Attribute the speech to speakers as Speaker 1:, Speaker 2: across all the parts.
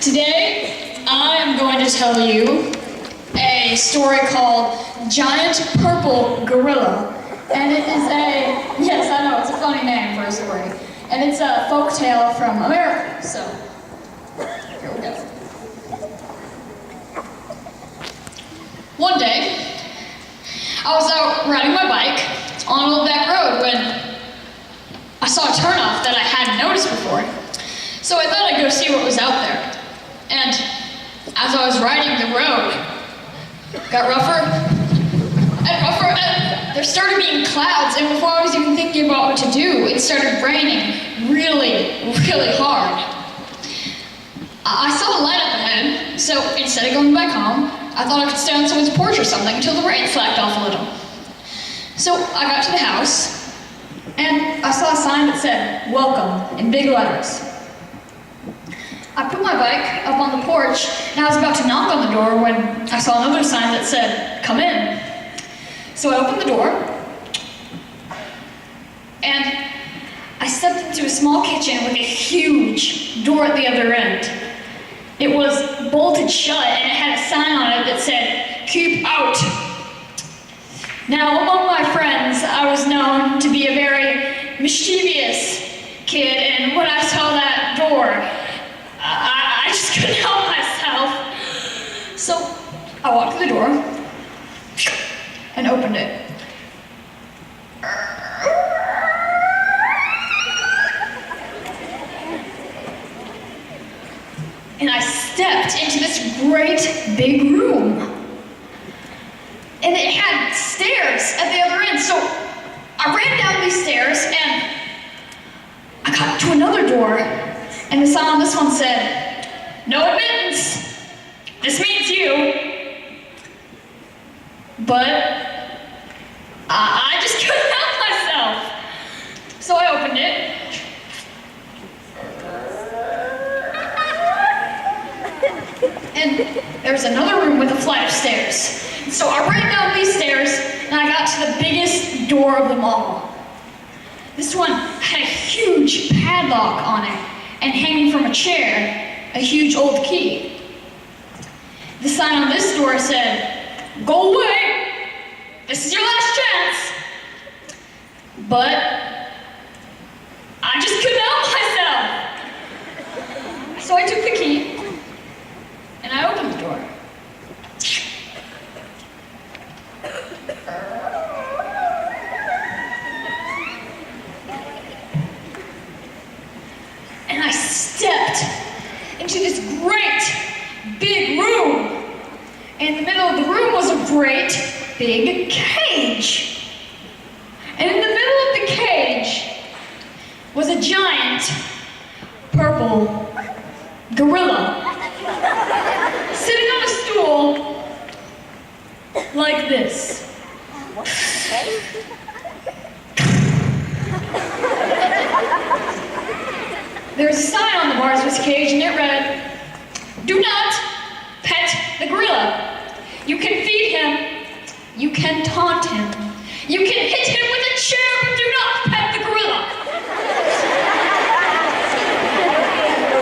Speaker 1: Today, I am going to tell you a story called Giant Purple Gorilla. And it is yes, I know, it's a funny name for a story. And it's a folk tale from America, so here we go. One day, I was out riding my bike on a little back road when I saw a turnoff that I hadn't noticed before. So I thought I'd go see what was out there. And as I was riding the road, it got rougher and rougher, and there started being clouds, and before I was even thinking about what to do, it started raining really, really hard. I saw a light up ahead, so instead of going back home, I thought I could stay on someone's porch or something until the rain slacked off a little. So I got to the house, and I saw a sign that said, "Welcome," in big letters. I put my bike up on the porch, and I was about to knock on the door when I saw another sign that said, "Come in." So I opened the door, and I stepped into a small kitchen with a huge door at the other end. It was bolted shut, and it had a sign on it that said, "Keep out." Now, among my friends, I was known to be a very mischievous kid, and when I saw that door, I just couldn't help myself. So I walked to the door and opened it. And I stepped into this great big room. And it had stairs at the other end. So I ran down these stairs and I got to another door. And the sign on this one said, "No admittance. This means you." But I just couldn't help myself. So I opened it. And there was another room with a flight of stairs. So I ran down these stairs and I got to the biggest door of them all. This one had a huge padlock on it, and hanging from a chair, a huge old key. The sign on this door said, "Go away, this is your last chance." But I just couldn't help myself. So I took the key, and I opened the door. And I stepped into this great big room. And in the middle of the room was a great big cage. And in the middle of the cage was a giant purple gorilla sitting on a stool like this. There was a sign on the bars of his cage, and it read, "Do not pet the gorilla. You can feed him, you can taunt him, you can hit him with a chair, but do not pet the gorilla."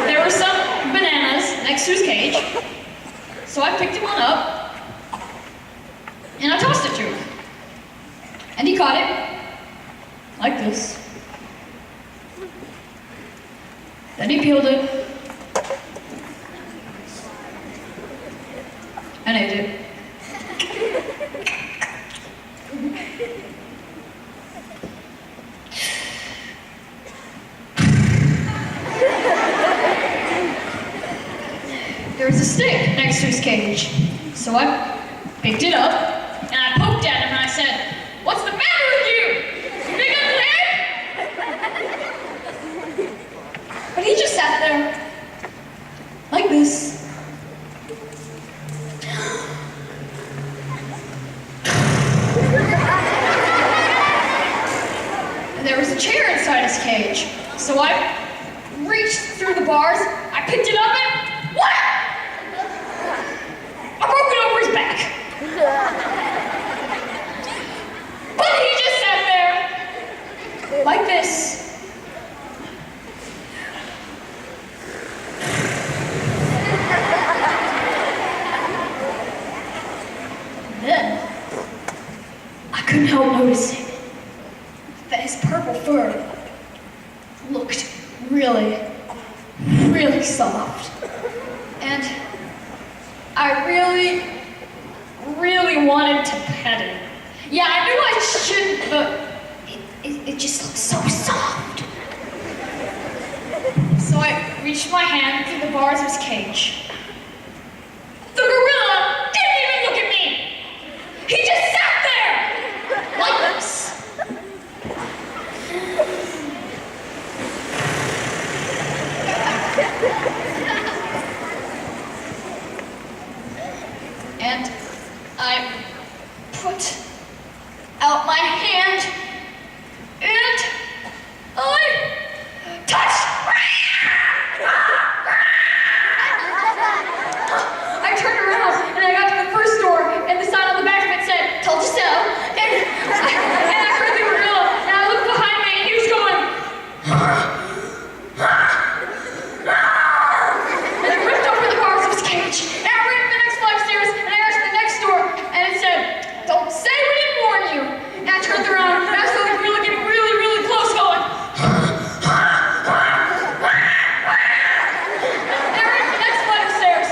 Speaker 1: There were some bananas next to his cage, so I picked him one up, and I tossed it to him. And he caught it, like this. Then he peeled it, and ate it. There was a stick next to his cage, so I picked it up, and I poked at him, and I said, "What's the matter with you? You big ugly egg?" But he just sat there, like this. And there was a chair inside his cage. So I reached through the bars, I picked it up, and whap! I broke it over his back. But he just sat there, like this. soft. And I really, really wanted to pet it. Yeah, I knew I shouldn't, but it just looked so soft. So I reached my hand through the bars of his cage. The gorilla didn't even look at me. He just sat there, like this. And I put out my hand and I touched. I turned around and I got to the first door and the sign on the back of it said, "Told you so." And I heard the gorilla and I looked behind me and he was going. And I ripped open the bars of his cage and I ran the next 5 stairs and I asked the next door and it said, "Don't say we didn't warn you." And I turned around and I saw the gorilla getting really, really close going. And I ran the next flight of stairs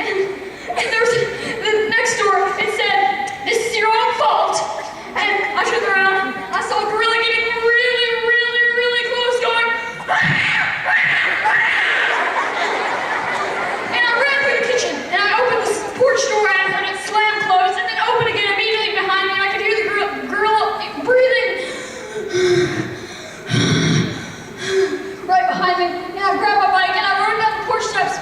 Speaker 1: and there was the next door, it said, "This is your own fault." And I turned around, I saw a gorilla getting really, really, really close going. And I ran through the kitchen and I opened the porch door and I heard it slam closed and then open again immediately behind me and I could hear the gorilla breathing right behind me. And I grabbed my bike and I rode down the porch steps.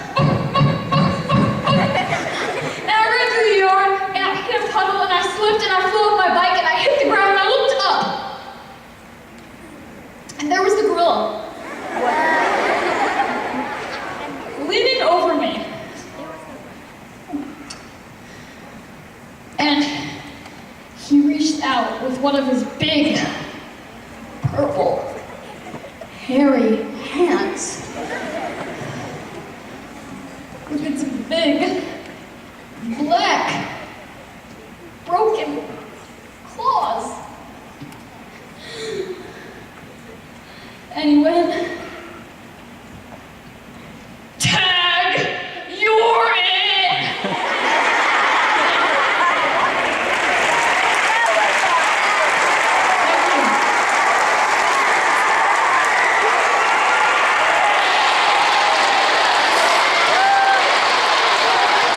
Speaker 1: And I ran through the yard and I hit a puddle and I slipped and I flew off my bike and I hit the ground and I looked up. And there was the gorilla. Leaning over me. And he reached out with one of his big, purple, hairy hands. With its big, black